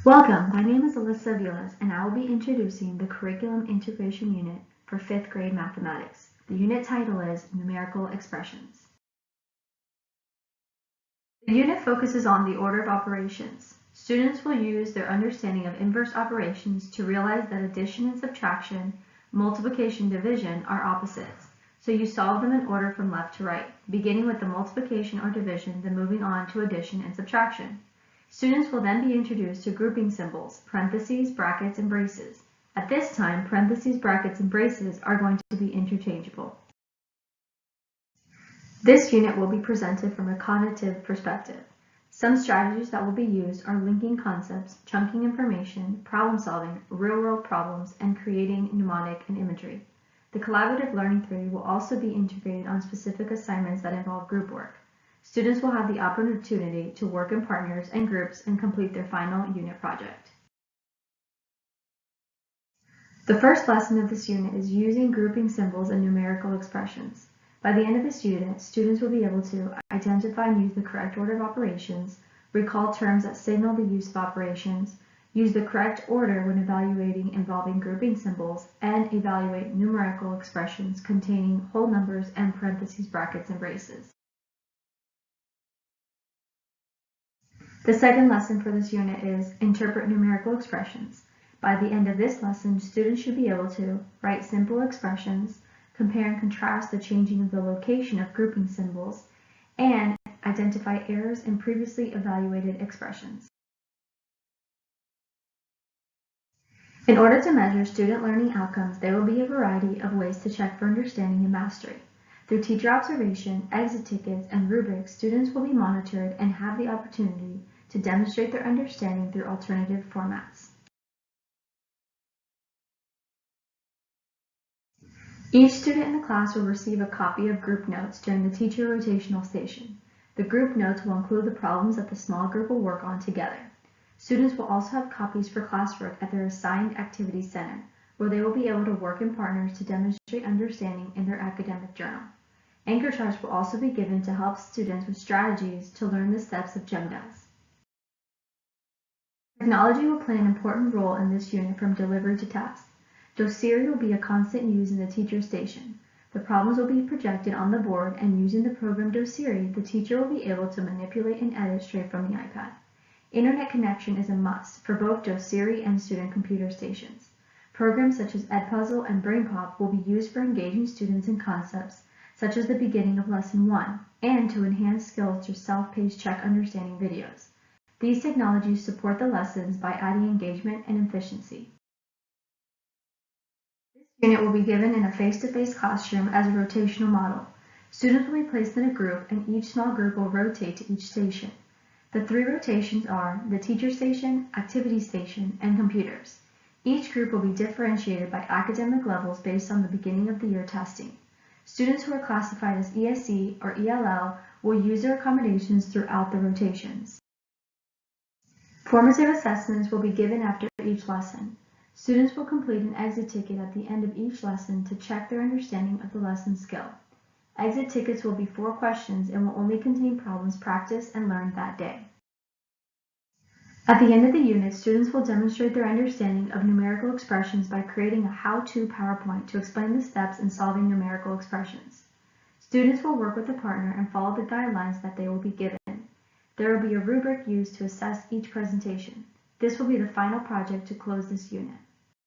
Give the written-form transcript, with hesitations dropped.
Welcome, my name is Alyssa Vilas and I will be introducing the Curriculum Integration Unit for 5th grade mathematics. The unit title is Numerical Expressions. The unit focuses on the order of operations. Students will use their understanding of inverse operations to realize that addition and subtraction, multiplication, division are opposites. So you solve them in order from left to right, beginning with the multiplication or division, then moving on to addition and subtraction. Students will then be introduced to grouping symbols, parentheses, brackets, and braces. At this time, parentheses, brackets, and braces are going to be interchangeable. This unit will be presented from a cognitive perspective. Some strategies that will be used are linking concepts, chunking information, problem solving, real-world problems, and creating mnemonic and imagery. The collaborative learning theory will also be integrated on specific assignments that involve group work. Students will have the opportunity to work in partners and groups and complete their final unit project. The first lesson of this unit is using grouping symbols and numerical expressions. By the end of this unit, students will be able to identify and use the correct order of operations, recall terms that signal the use of operations, use the correct order when evaluating involving grouping symbols, and evaluate numerical expressions containing whole numbers and parentheses, brackets, and braces. The second lesson for this unit is Interpret Numerical Expressions. By the end of this lesson, students should be able to write simple expressions, compare and contrast the changing of the location of grouping symbols, and identify errors in previously evaluated expressions. In order to measure student learning outcomes, there will be a variety of ways to check for understanding and mastery. Through teacher observation, exit tickets, and rubrics, students will be monitored and have the opportunity to demonstrate their understanding through alternative formats. Each student in the class will receive a copy of group notes during the teacher rotational station. The group notes will include the problems that the small group will work on together. Students will also have copies for classwork at their assigned activities center, where they will be able to work in partners to demonstrate understanding in their academic journal. Anchor charts will also be given to help students with strategies to learn the steps of GEMDAS. Technology will play an important role in this unit from delivery to task. Doceri will be a constant use in the teacher station. The problems will be projected on the board, and using the program Doceri, the teacher will be able to manipulate and edit straight from the iPad. Internet connection is a must for both Doceri and student computer stations. Programs such as Edpuzzle and BrainPop will be used for engaging students in concepts such as the beginning of Lesson 1, and to enhance skills through self-paced check understanding videos. These technologies support the lessons by adding engagement and efficiency. This unit will be given in a face-to-face classroom as a rotational model. Students will be placed in a group, and each small group will rotate to each station. The three rotations are the teacher station, activity station, and computers. Each group will be differentiated by academic levels based on the beginning of the year testing. Students who are classified as ESE or ELL will use their accommodations throughout the rotations. Formative assessments will be given after each lesson. Students will complete an exit ticket at the end of each lesson to check their understanding of the lesson skill. Exit tickets will be 4 questions and will only contain problems practiced and learned that day. At the end of the unit, students will demonstrate their understanding of numerical expressions by creating a how-to PowerPoint to explain the steps in solving numerical expressions. Students will work with a partner and follow the guidelines that they will be given. There will be a rubric used to assess each presentation. This will be the final project to close this unit.